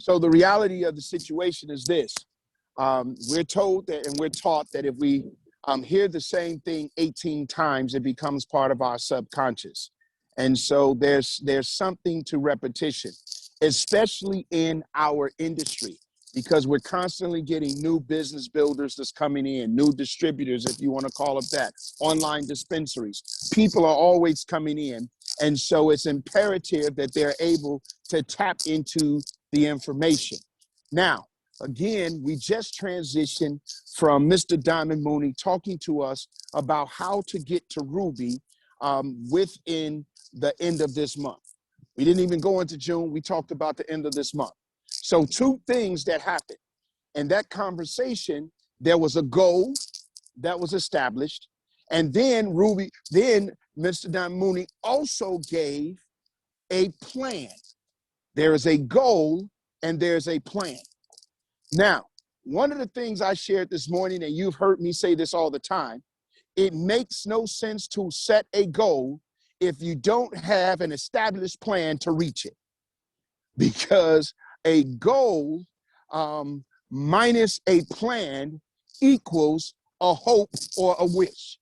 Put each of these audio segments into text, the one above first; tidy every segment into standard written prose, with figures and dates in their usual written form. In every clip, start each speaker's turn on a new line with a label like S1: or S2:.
S1: So the reality of the situation is this. We're told that and we're taught that if we hear the same thing 18 times, it becomes part of our subconscious. And so there's something to repetition, especially in our industry, because we're constantly getting new business builders that's coming in, new distributors, if you want to call it that, online dispensaries. People are always coming in. And so it's imperative that they're able to tap into the information. Now, again, we just transitioned from Mr. Diamond Mooney talking to us about how to get to Ruby within the end of this month. We didn't even go into June. We talked about the end of this month. So two things that happened. In that conversation, there was a goal that was established. And then Mr. Diamond Mooney also gave a plan. There is a goal and there's a plan. Now, one of the things I shared this morning, and you've heard me say this all the time, it makes no sense to set a goal if you don't have an established plan to reach it. Because a goal minus a plan equals a hope or a wish.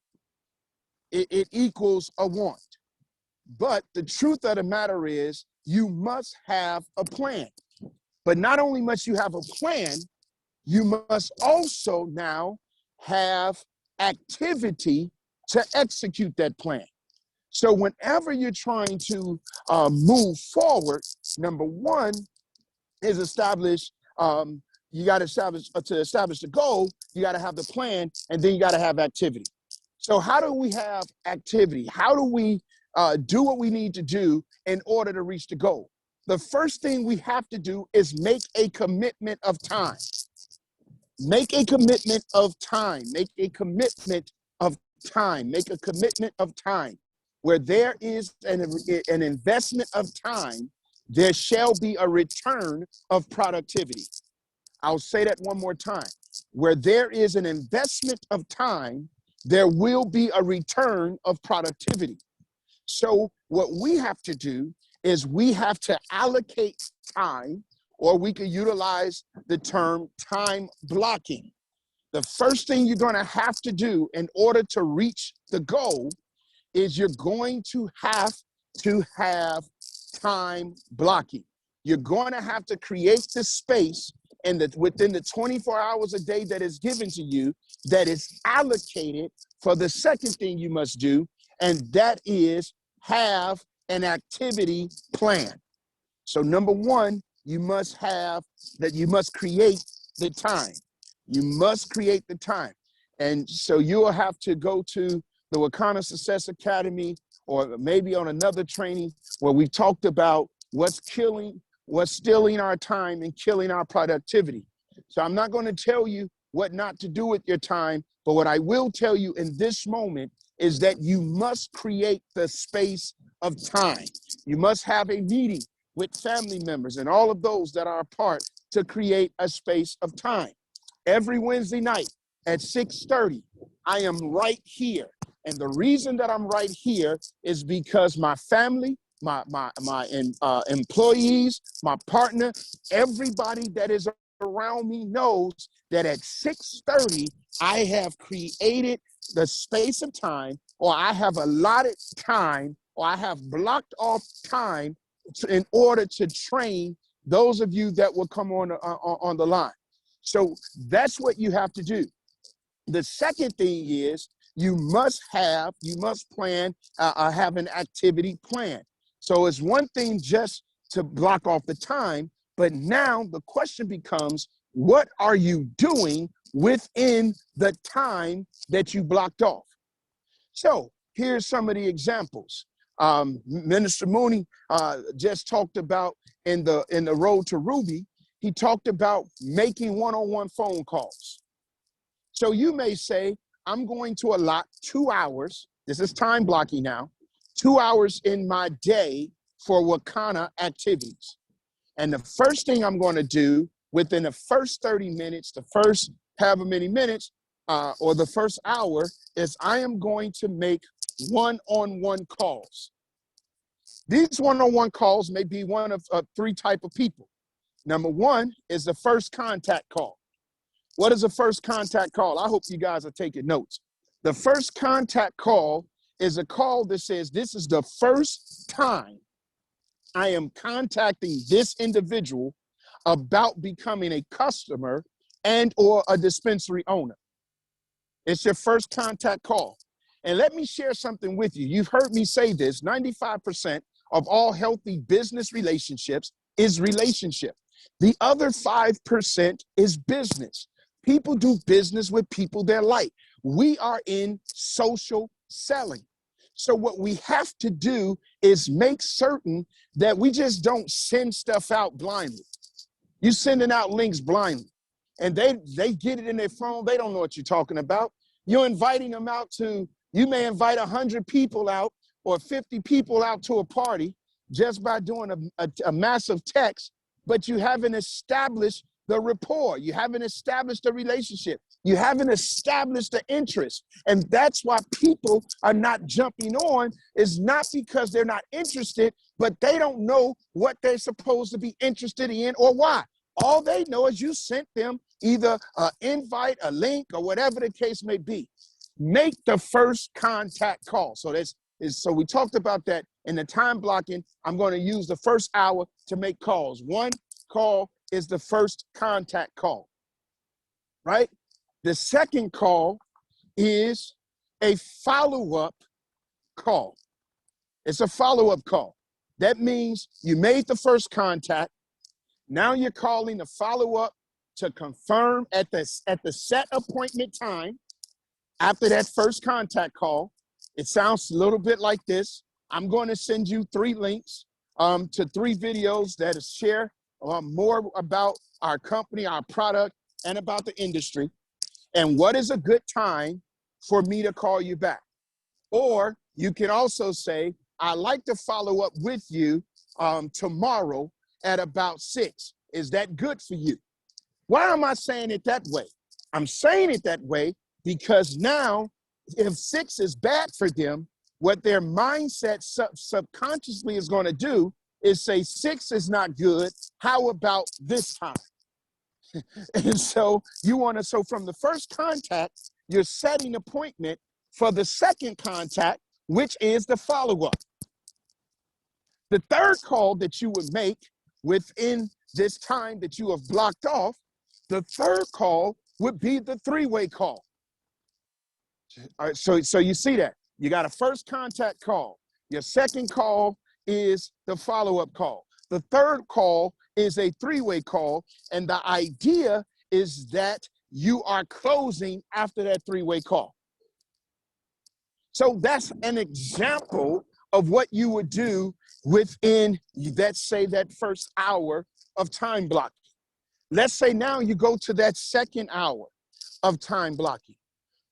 S1: It equals a want. But the truth of the matter is you must have a plan. But not only must you have a plan, you must also now have activity to execute that plan. So whenever you're trying to move forward, number one is establish, you got to establish the goal, you got to have the plan, and then you got to have activity. So how do we have activity? How do we do what we need to do in order to reach the goal? The first thing we have to do is make a commitment of time. Make a commitment of time. Make a commitment of time. Make a commitment of time. Where there is an investment of time, there shall be a return of productivity. I'll say that one more time. Where there is an investment of time, there will be a return of productivity. So what we have to do is we have to allocate time, or we could utilize the term time blocking. The first thing you're going to have to do in order to reach the goal is you're going to have time blocking. You're going to have to create the space within the 24 hours a day that is given to you that is allocated for the second thing you must do, and that is have an activity plan. So number one, you must create the time. You must create the time. And so you'll have to go to the Wakana Success Academy, or maybe on another training where we talked about what's stealing our time and killing our productivity. So I'm not going to tell you what not to do with your time, but what I will tell you in this moment is that you must create the space of time. You must have a meeting with family members and all of those that are a part to create a space of time. Every Wednesday night at 6:30, I am right here. And the reason that I'm right here is because my family, my employees, my partner, everybody that is around me knows that at 6:30, I have created the space of time, or I have allotted time, or I have blocked off time in order to train those of you that will come on the line. So that's what you have to do. The second thing is you must plan, have an activity plan. So it's one thing just to block off the time, but now the question becomes, what are you doing within the time that you blocked off? So here's some of the examples. Minister Mooney just talked about in the road to Ruby, he talked about making one-on-one phone calls. So you may say, I'm going to allot 2 hours, this is time blocking now, 2 hours in my day for Wakana activities. And the first thing I'm going to do within the first 30 minutes, the first however many minutes, or the first hour, is I am going to make one-on-one calls. These one-on-one calls may be one of 3 types of people. Number one is the first contact call. What is a first contact call? I hope you guys are taking notes. The first contact call is a call that says, this is the first time I am contacting this individual about becoming a customer and or a dispensary owner. It's your first contact call. And let me share something with you. You've heard me say this, 95% of all healthy business relationships is relationship. The other 5% is business. People do business with people they like. We are in social selling. So what we have to do is make certain that we just don't send stuff out blindly. You're sending out links blindly, and they get it in their phone. They don't know what you're talking about. You're inviting them out to, you may invite 100 people out or 50 people out to a party just by doing a massive text, but you haven't established the rapport. You haven't established the relationship. You haven't established the interest. And that's why people are not jumping on, is not because they're not interested, but they don't know what they're supposed to be interested in or why. All they know is you sent them either an invite, a link, or whatever the case may be. Make the first contact call. So we talked about that in the time blocking. I'm going to use the first hour to make calls. One call is the first contact call, right? The second call is a follow-up call. It's a follow-up call. That means you made the first contact. Now you're calling the follow-up to confirm at the set appointment time after that first contact call. It sounds a little bit like this. I'm going to send you 3 links to 3 videos that share more about our company, our product, and about the industry. And what is a good time for me to call you back? Or you can also say, I'd like to follow up with you tomorrow at about 6. Is that good for you? Why am I saying it that way? I'm saying it that way because now, if 6 is bad for them, what their mindset subconsciously is going to do is say 6 is not good. How about this time? And so so from the first contact, you're setting appointment for the second contact, which is the follow-up. The third call that you would make within this time that you have blocked off, the third call would be the 3-way call. All right, so you see that. You got a first contact call. Your second call is the follow-up call. The third call is a 3-way call, and the idea is that you are closing after that 3-way call. So that's an example of what you would do within, let's say, that first hour of time blocking. Let's say now you go to that second hour of time blocking.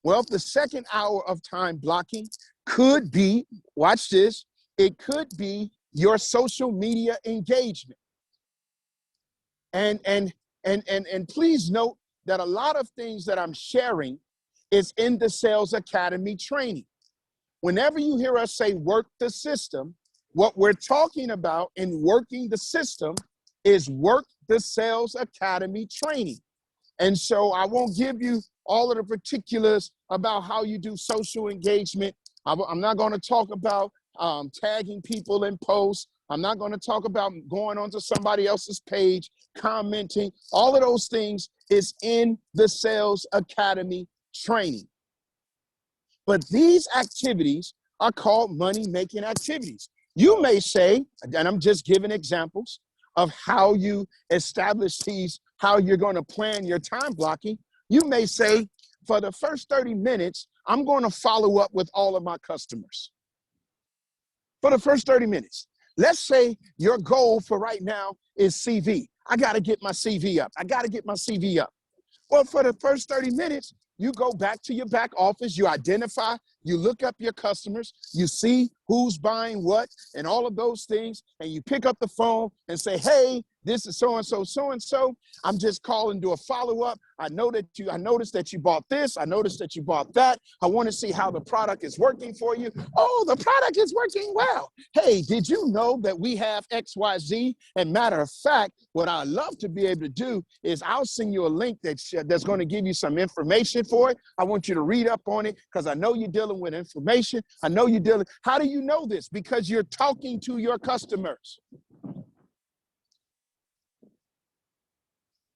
S1: Well, the second hour of time blocking could be, watch this, it could be your social media engagement. And please note that a lot of things that I'm sharing is in the Sales Academy training. Whenever you hear us say work the system, what we're talking about in working the system is work the Sales Academy training. And so I won't give you all of the particulars about how you do social engagement. I'm not going to talk about tagging people in posts. I'm not going to talk about going onto somebody else's page, commenting. All of those things is in the Sales Academy training. But these activities are called money-making activities. You may say, and I'm just giving examples of how you establish these, how you're going to plan your time blocking. You may say, for the first 30 minutes, I'm going to follow up with all of my customers. For the first 30 minutes. Let's say your goal for right now is CV. I got to get my CV up. I got to get my CV up. Well, for the first 30 minutes, you go back to your back office, you identify You look up your customers, you see who's buying what and all of those things, and you pick up the phone and say, hey, this is so-and-so, so-and-so. I'm just calling to do a follow-up. I noticed that you bought this. I noticed that you bought that. I want to see how the product is working for you. Oh, the product is working well. Hey, did you know that we have XYZ? And matter of fact, what I love to be able to do is I'll send you a link that's going to give you some information for it. I want you to read up on it because I know you're dealing with information. I know you're dealing. How do you know this? Because you're talking to your customers.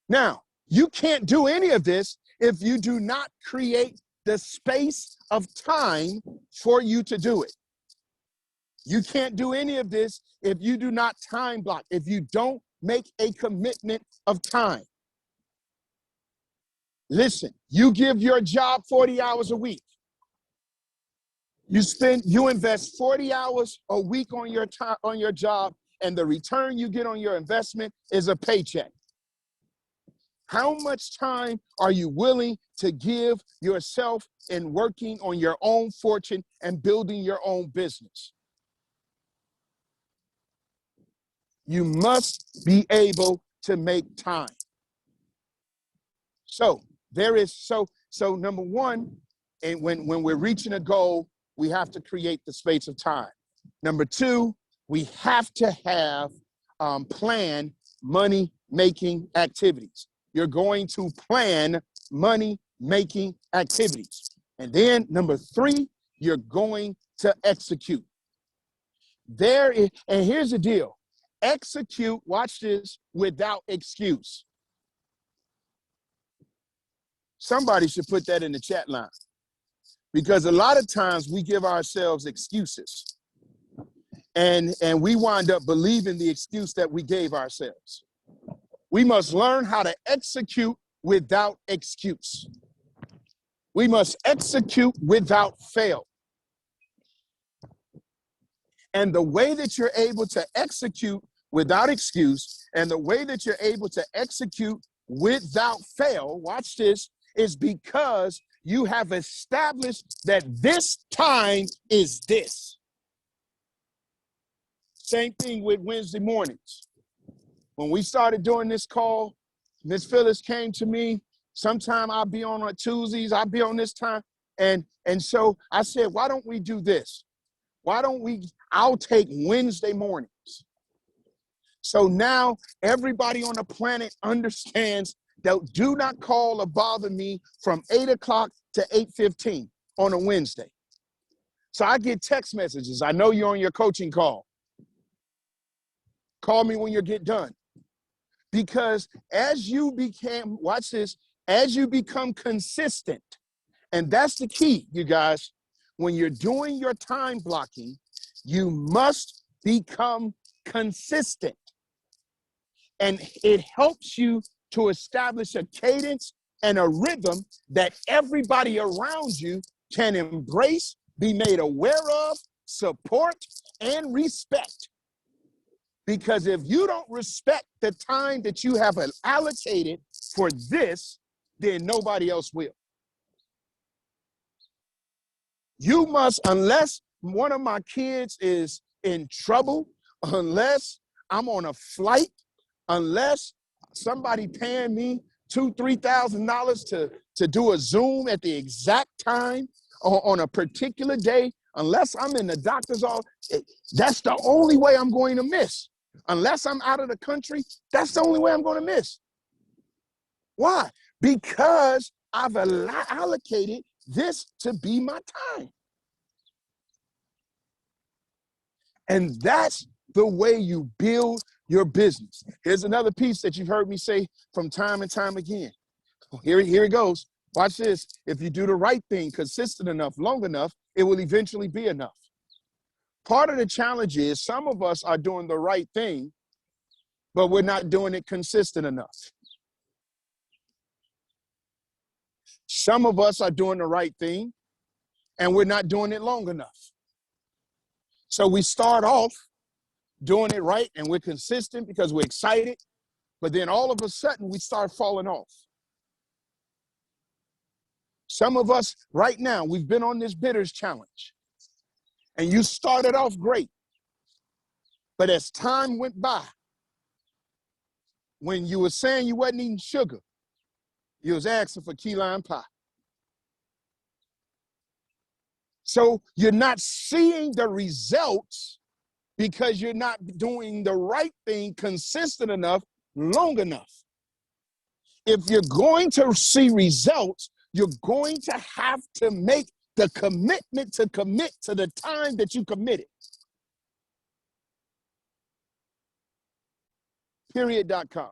S1: Now, you can't do any of this if you do not create the space of time for you to do it. You can't do any of this if you do not time block, if you don't make a commitment of time. Listen, you give your job 40 hours a week. You invest 40 hours a week on your time, on your job, and the return you get on your investment is a paycheck. How much time are you willing to give yourself in working on your own fortune and building your own business? You must be able to make time. So number one, and when we're reaching a goal, we have to create the space of time. Number two, we have to have planned money-making activities. You're going to plan money-making activities. And then number three, you're going to execute. And here's the deal. Execute, watch this, without excuse. Somebody should put that in the chat line. Because a lot of times we give ourselves excuses. And we wind up believing the excuse that we gave ourselves. We must learn how to execute without excuse. We must execute without fail. And the way that you're able to execute without excuse, and the way that you're able to execute without fail, watch this, is because you have established that this time is this. Same thing with Wednesday mornings. When we started doing this call, Miss Phyllis came to me. Sometime I'll be on Tuesdays, I'll be on this time. And so I said, why don't we do this? I'll take Wednesday mornings. So now everybody on the planet understands that do not call or bother me from 8 o'clock to 8:15 on a Wednesday. So I get text messages. I know you're on your coaching call. Call me when you get done. Because as you become consistent, and that's the key, you guys, when you're doing your time blocking, you must become consistent. And it helps you to establish a cadence and a rhythm that everybody around you can embrace, be made aware of, support, and respect. Because if you don't respect the time that you have allocated for this, then nobody else will. You must, unless one of my kids is in trouble, unless I'm on a flight, unless somebody paying me $2,000-$3,000 to do a Zoom at the exact time on a particular day, unless I'm in the doctor's office, that's the only way I'm going to miss. Unless I'm out of the country, that's the only way I'm going to miss. Why? Because I've allocated this to be my time. And that's the way you build your business. Here's another piece that you've heard me say from time and time again. Here it goes. Watch this. If you do the right thing consistent enough, long enough, it will eventually be enough. Part of the challenge is some of us are doing the right thing, but we're not doing it consistent enough. Some of us are doing the right thing, and we're not doing it long enough. So we start off doing it right, and we're consistent because we're excited, but then all of a sudden we start falling off. Some of us right now, we've been on this bitters challenge, and you started off great. But as time went by, when you were saying you wasn't eating sugar, you was asking for key lime pie. So you're not seeing the results because you're not doing the right thing consistent enough, long enough. If you're going to see results, you're going to have to make the commitment to commit to the time that you committed. Period.com.